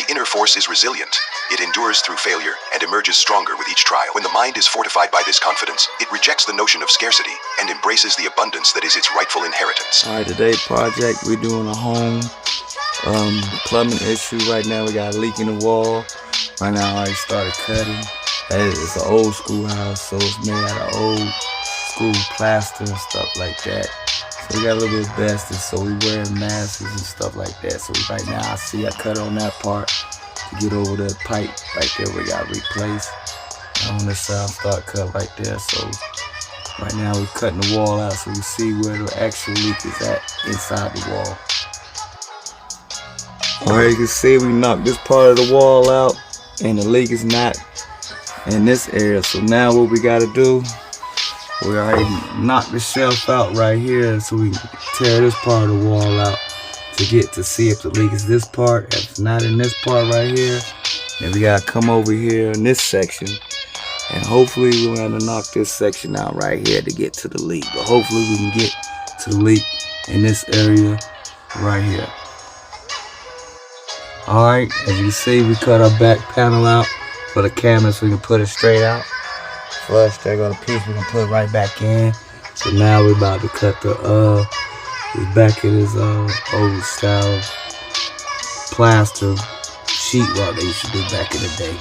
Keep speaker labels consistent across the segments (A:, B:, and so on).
A: The inner force is resilient. It endures through failure and emerges stronger with each trial. When the mind is fortified by this confidence, it rejects the notion of scarcity and embraces the abundance that is its rightful inheritance.
B: Alright, today project, we're doing a home plumbing issue. Right now we got a leak in the wall. Right now I already started cutting. It's an old school house, so it's made out of old school plaster and stuff like that. So we got a little bit of asbestos, so we wearing masks and stuff like that. So right now I cut on that part to get over the pipe right there we got replaced. And on this side start cut right there. So right now we're cutting the wall out so we see where the actual leak is at inside the wall. Alright, you can see we knocked this part of the wall out and the leak is not in this area. So now what we gotta do, we already knocked the shelf out right here so we can tear this part of the wall out to get to see if the leak is this part. If it's not in this part right here, then we gotta come over here in this section and hopefully we're gonna knock this section out right here to get to the leak. But hopefully we can get to the leak in this area right here. Alright, as you see, we cut our back panel out for the camera so we can put it straight out. Flush, there go the piece, we can put it right back in. So now we're about to cut the back of this old style plaster sheetrock they used to do back in the day.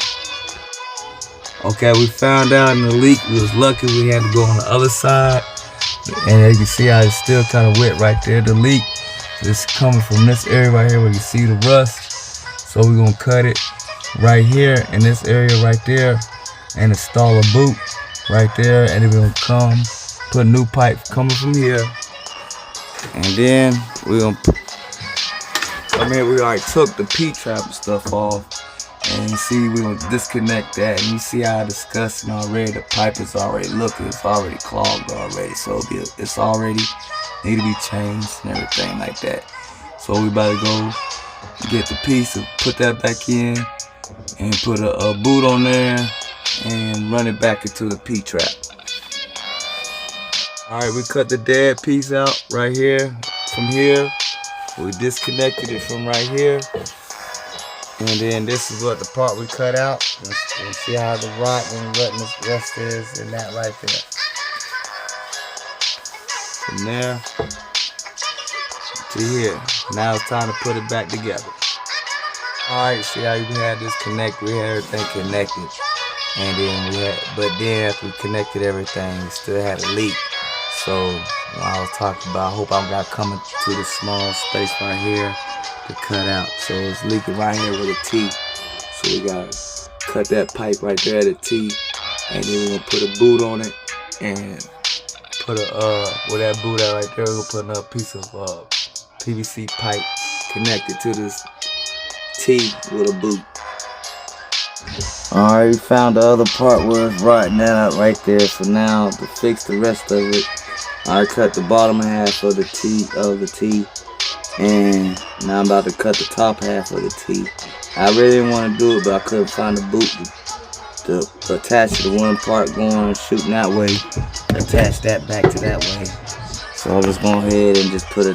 B: Okay, we found out in the leak, we was lucky we had to go on the other side. And as you can see how it's still kind of wet right there. The leak is coming from this area right here where you see the rust. So we're gonna cut it right here in this area right there and install a boot right there, and then we're gonna come put a new pipe coming from here, and then we're gonna we already took the P-trap and stuff off, and you see we're gonna disconnect that, and you see how disgusting already the pipe is already looking. It's already clogged already, so it's already need to be changed and everything like that. So we about to go get the piece and put that back in and put a boot on there and run it back into the P-trap. Alright, we cut the dead piece out right here from here. We disconnected it from right here. And then this is what the part we cut out. And see how the rot and rust is in that right there. From there to here. Now it's time to put it back together. Alright, see how we had this connect, we had everything connected. And then but then after we connected everything, we still had a leak. So I was talking about, I hope I'm not coming to the small space right here to cut out. So it's leaking right here with a T. So we gotta cut that pipe right there at a T. And then we're gonna put a boot on it and put with that boot out right there, we're gonna put another piece of PVC pipe connected to this T with a boot. Alright, we found the other part where it's rotting out right there. So now to fix the rest of it, I cut the bottom half of the T, and now I'm about to cut the top half of the T. I really didn't want to do it, but I couldn't find the boot to attach to the one part going shooting that way. Attach that back to that way. So I'll just go ahead and just put a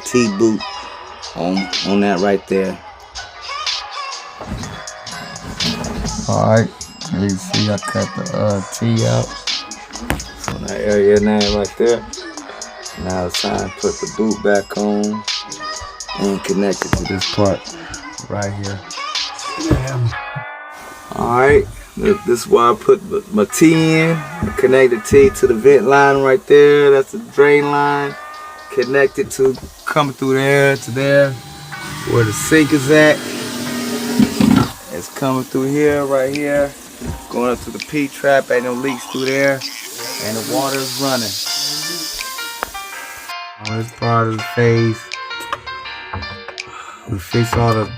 B: T boot on that right there. Alright, you see I cut the T out from that area now right there. Now it's time to put the boot back on and connect it to this part right here. Alright, this is why I put my T in. Connect the T to the vent line right there. That's the drain line. Connected to coming through there to there where the sink is at. It's coming through here, right here, going up to the P-trap. Ain't no leaks through there, and the water is running. On this part of the phase, we fixed all the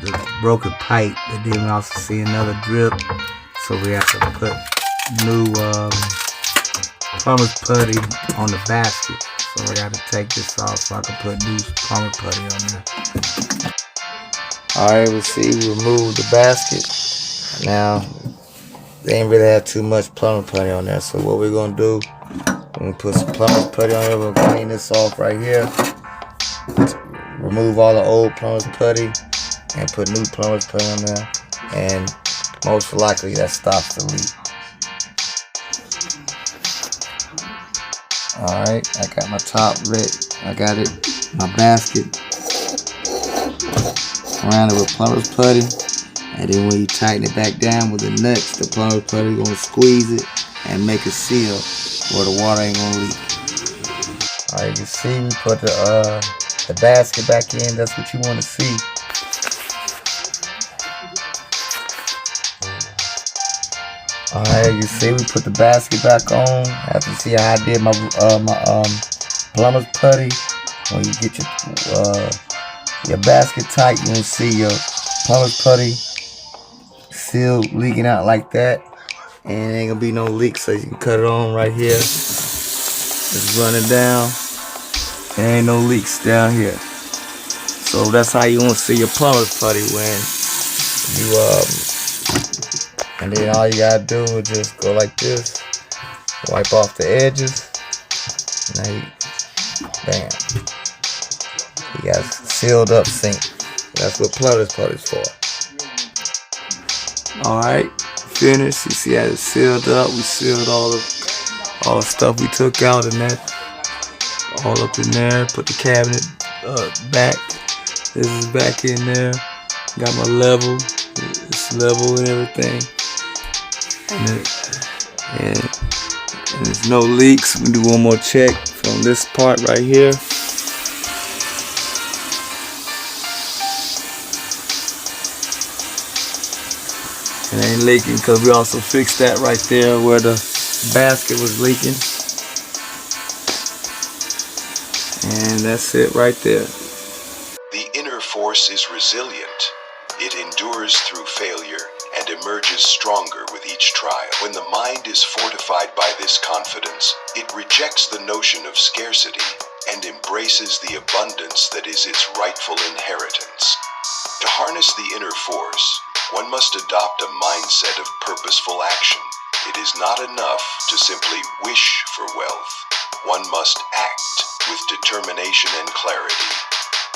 B: broken pipe, but then we also see another drip, so we have to put new plumber's putty on the basket. So we got to take this off so I can put new plumber putty on there. Alright, we removed the basket. Now, they ain't really had too much plumber putty on there, so what we're going to do, we're going to put some plumber putty on there. We're going to clean this off right here. Remove all the old plumber's putty. and put new plumber's putty on there, and most likely that stops the leak. Alright, I got my top ready. I got it, my basket surrounded with plumber's putty, and then when you tighten it back down with the nuts, the plumber's putty gonna squeeze it and make a seal where the water ain't gonna leak. Alright, you see we put the basket back in. That's what you want to see. Alright, you see we put the basket back on. After you see how I did my plumber's putty. When you get your basket tight, you will see your plumber's putty seal leaking out like that, and it ain't gonna be no leak. So you can cut it on right here. Just run it down. There ain't no leaks down here. So that's how you want to see your plumber's putty when you and then all you gotta do is just go like this, wipe off the edges. Now you, bam, you got a sealed up sink. That's what plumber's putty's for. All right, finished. You see how it's sealed up. We sealed all the stuff we took out and that. All up in there. Put the cabinet back. This is back in there. Got my level. It's level and everything. And there's no leaks. We do one more check from this part right here. It ain't leaking because we also fixed that right there where the basket was leaking. And that's it right there.
A: The inner force is resilient. It endures through failure and emerges stronger with each trial. When the mind is fortified by this confidence, it rejects the notion of scarcity and embraces the abundance that is its rightful inheritance. To harness the inner force, one must adopt a mindset of purposeful action. It is not enough to simply wish for wealth. One must act with determination and clarity.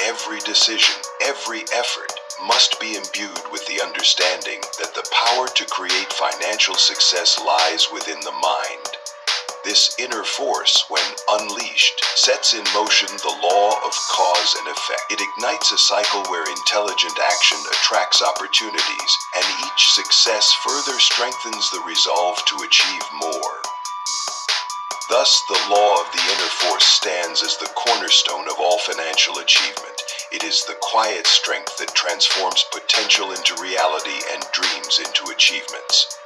A: Every decision, every effort must be imbued with the understanding that the power to create financial success lies within the mind. This inner force, when unleashed, sets in motion the law of cause and effect. It ignites a cycle where intelligent action attracts opportunities, and each success further strengthens the resolve to achieve more. Thus, the law of the inner force stands as the cornerstone of all financial achievement. It is the quiet strength that transforms potential into reality and dreams into achievements.